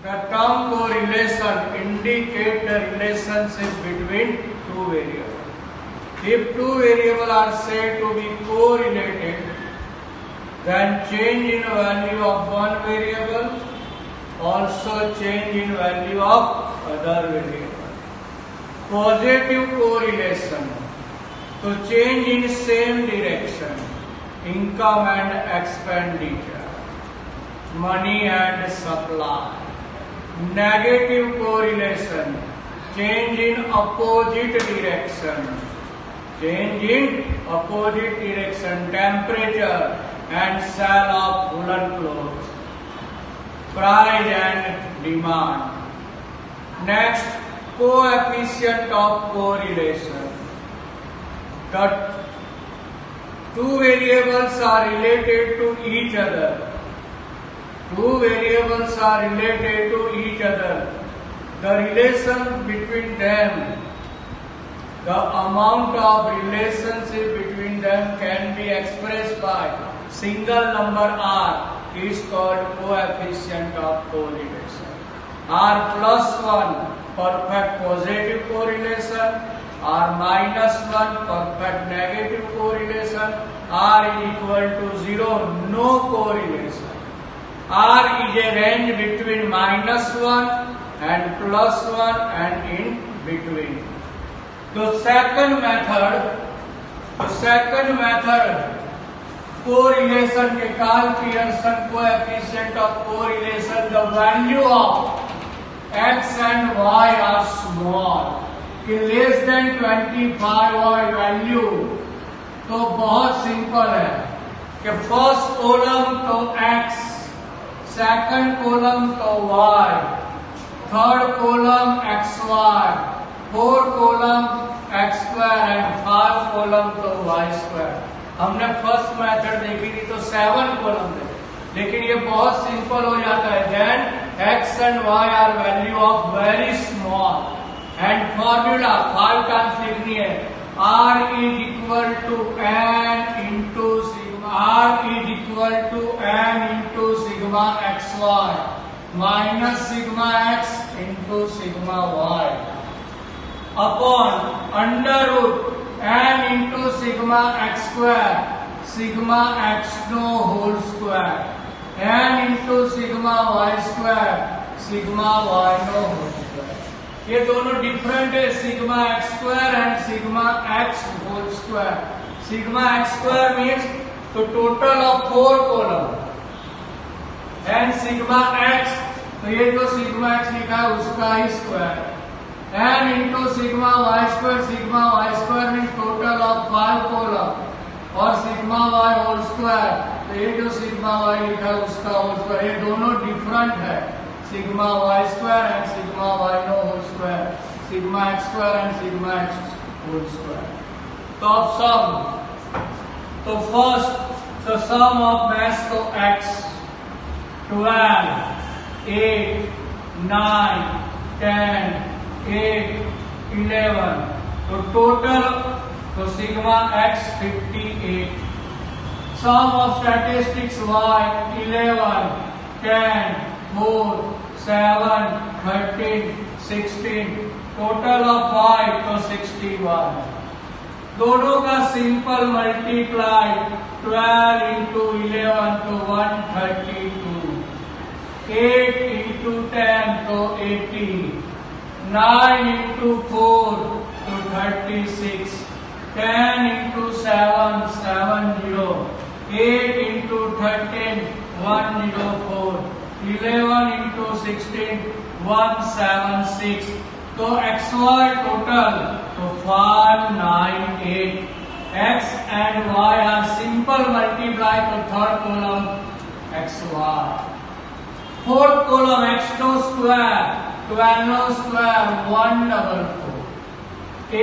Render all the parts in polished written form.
The term correlation indicates the relationship between two variables. If two variables are said to be correlated, then change in value of one variable also change in value of other variable. Positive correlation, to change in same direction, income and expenditure, money and supply. Negative correlation, change in opposite direction, temperature and sale of woolen clothes, price and demand. Next, coefficient of correlation. The two variables are related to each other. The relation between them, the amount of relationship between them can be expressed by single number r is called coefficient of correlation. R plus 1 perfect positive correlation, R minus 1 perfect negative correlation, R is equal to 0 no correlation. R is a range between minus 1 and plus 1 and in between. The second method correlation के Karl-Pearson coefficient of correlation, the value of x and y are small, कि less than 25 और value, तो बहुत simple है कि first column तो x, second column तो y, third column xy, fourth column x square and five column तो y square. हमने फर्स्ट मेथड देखी थी तो 7 कॉलम थे, लेकिन ये बहुत सिंपल हो जाता है. Then x and y are value of very small and formula 5 times लिखनी है. r is equal to n into sigma, r is equal to n into sigma xy minus sigma x into sigma y upon under root n into sigma x square sigma x no whole square n into sigma y square sigma y no whole square. ये दोनों different है, sigma x square and sigma x whole square. Sigma x square means तो total of 4 column and sigma x, तो ये जो sigma x लिखा है उसका ही square. n into sigma y square means total of 5 column और सिग्मा y होल स्क्वायर, तो ये जो सिग्मा y लिखा है उसका होल स्क्वायर. ये दोनों डिफरेंट है, sigma y square and sigma y no whole square, sigma x square and sigma x whole square. तो अब सम, तो फर्स्ट तो सम ऑफ मैथ्स तो x 12 8 9 10 8 11, तो टोटल तो sigma x 58. Sum of statistics y 11 10 4 7 13 16, total of y तो 61. दोनों का सिंपल मल्टीप्लाई 12 इंटू 11 तो 132, 8 इंटू 10 तो 80, 9 into 4 to 36, 10 into 7 70, 8 into 13 104, 11 into 16 176. तो xy टोटल तो 598. x and y are simple multiply तो third column xy, fourth column x no square 12 no square 144,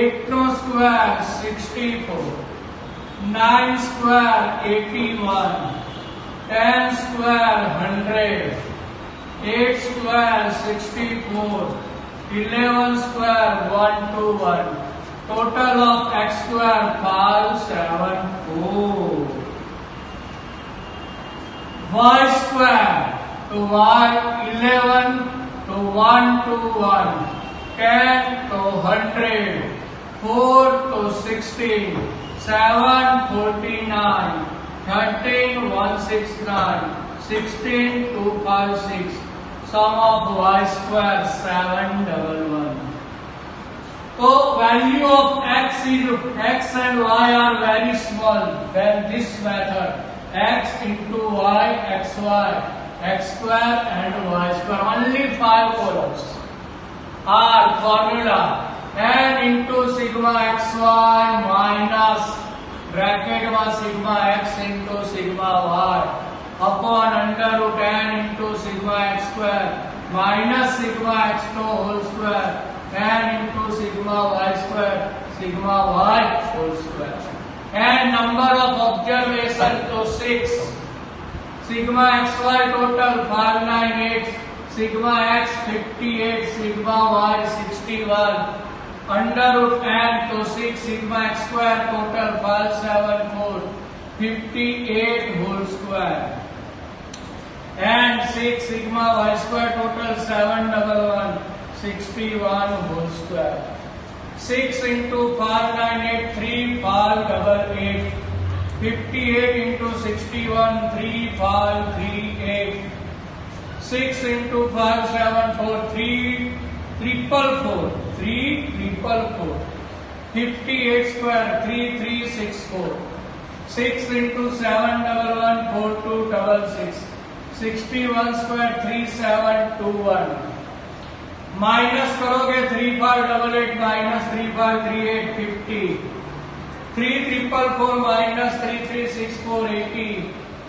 8 no square 64, 9 square 81, 10 square 100, 8 square 64, 11 square 121, total of x square 574. y square तो y 11 तो 1 to 1, 10 तो 100, 4 तो 16, 7 49, 13 169, 16 256. Sum of y square 711. So value of x and y are very small. Then this method x into y, xy, x square and y square, only 5 columns. R formula n into sigma xy minus bracket में sigma x into sigma y upon under root n into sigma x square minus sigma x whole square n into sigma y square sigma y whole square. And number of observations to 6. Sigma xy total 598, sigma x 58, sigma y 61. Under root n to 6, sigma x square total 574, 58 whole square. And 6 sigma y square total 711, 61 whole square. 6 into 598, 3588. 58 into 61, 3538. 6 into 574, 3,444. 3,444. 58 square, 3364. 6 into 711, 4266. 61 square, 3721. Minus करोगे 3588 minus 3538 50, 3444 minus 3364 80,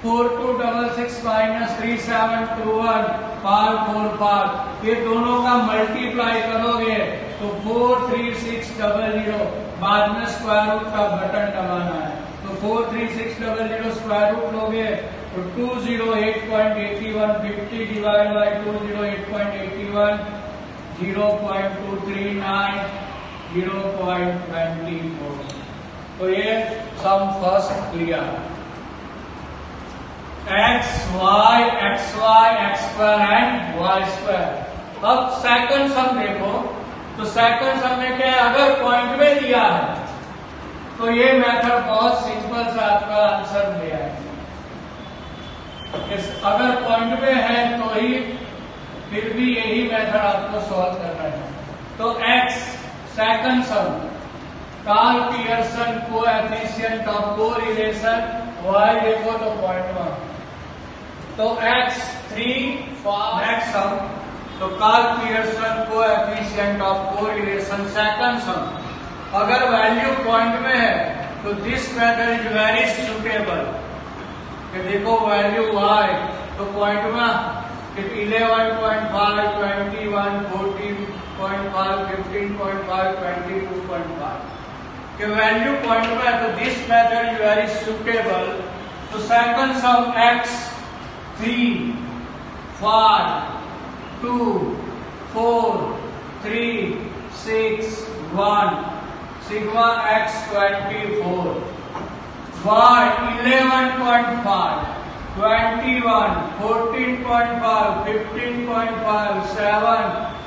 4266 minus 3721 545. ये दोनों का multiply करोगे तो 43600. बाद में square root का button दबाना है. तो 43600 स्क्वायर रूट लोगे तो 208.81. 50 डिवाइड बाय 208.81, 0.239, 0.24. तो ये sum first clear. x, y, xy, x square and y square. अब सेकंड सम देखो. तो सेकंड सम में क्या है, अगर पॉइंट में दिया है तो ये मेथड बहुत सिंपल सा आपका आंसर दे आएगा. अगर पॉइंट में है तो ही फिर भी यही मेथड आपको सॉल्व करना है. तो x second sum, Karl Pearson coefficient of correlation, y देखो तो पॉइंट में. तो x 3 नेक्स्ट सम. तो Karl Pearson coefficient of correlation second sum. अगर वैल्यू पॉइंट में है तो this method is very suitable. देखो वैल्यू y तो पॉइंट में 11.5, 21, 14.5, 15.5, 22.5 के वैल्यू पॉइंट में है. तो this method is very suitable. तो second some x 3, 5, 2, 4, 3, 6, 1, sigma x 24, y 11.5, 21, 14.5, 15.5, 7,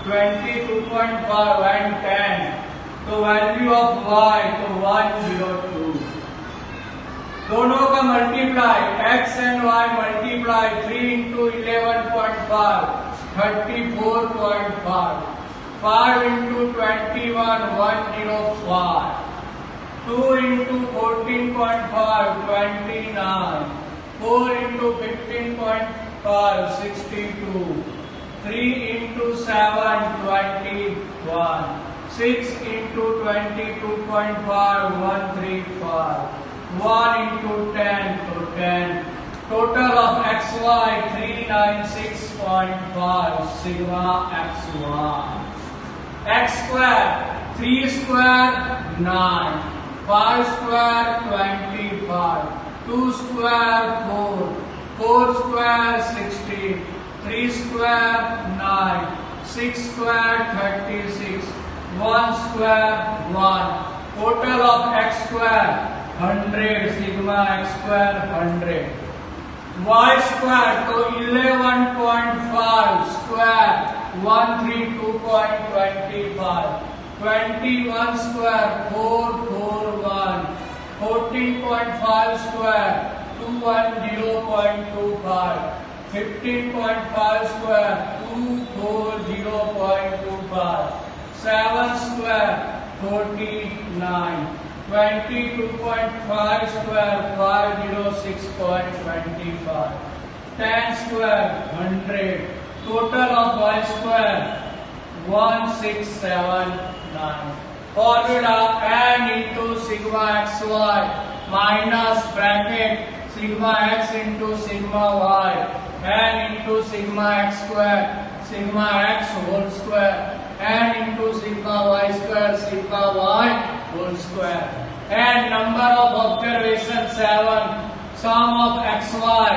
22.5 and 10. तो वैल्यू ऑफ y तो 102. दोनों का multiply x and y multiply 3 into 11.5 34.5, 5 into 21 105, 2 into 14.5 29, 4 into 15.5 62, 3 into 7 21, 6 into 22.5 135, 1 into 10 to 10. Total of xy 396.5 sigma xy. X square 3 square 9, 5 square 25, 2 square 4, 4 square 16, 3 square 9, 6 square 36, 1 square 1. Total of x square 100 sigma x square 100. Y square तो 11.5 square 132.25. 21 square 441. 14.5 square 210.25. 15.5 square 240.25. 7 square 49. 22.5 square 506.25. 10 square 100. Total of y square 1679. Formula n into sigma xy minus bracket sigma x into sigma y n into sigma x square sigma x whole square n into sigma y square sigma y whole square. And number of observations 7. Sum of xy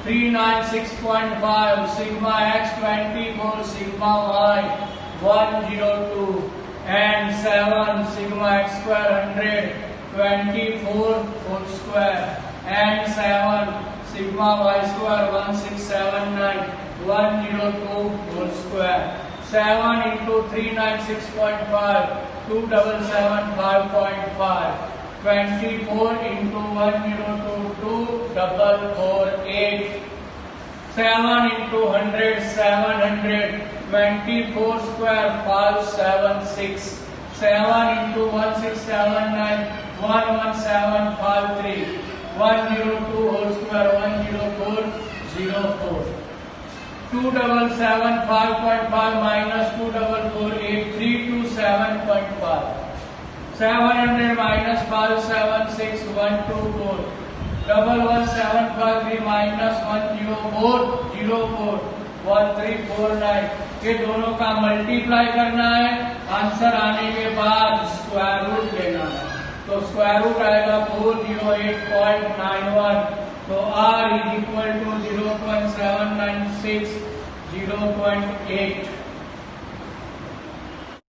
396.5 sigma x 24 sigma y 102 and 7 sigma x square 100 24 whole square and 7 sigma y square 1679 102 whole square. 7 into 396.5 2775.5. 24 into 102 2448. 7 into 100 700. 24 square 576. 7 into 1679 11753. 102 whole square 10404. 2775.5 minus 2448 327.5. 700 minus 576 124. 11753 minus 10404 1349. ये दोनों का multiply करना है. Answer आने के बाद square root लेना है. तो स्क्वायर रूट आएगा 408.91. तो r is equal to 0.796 0.8.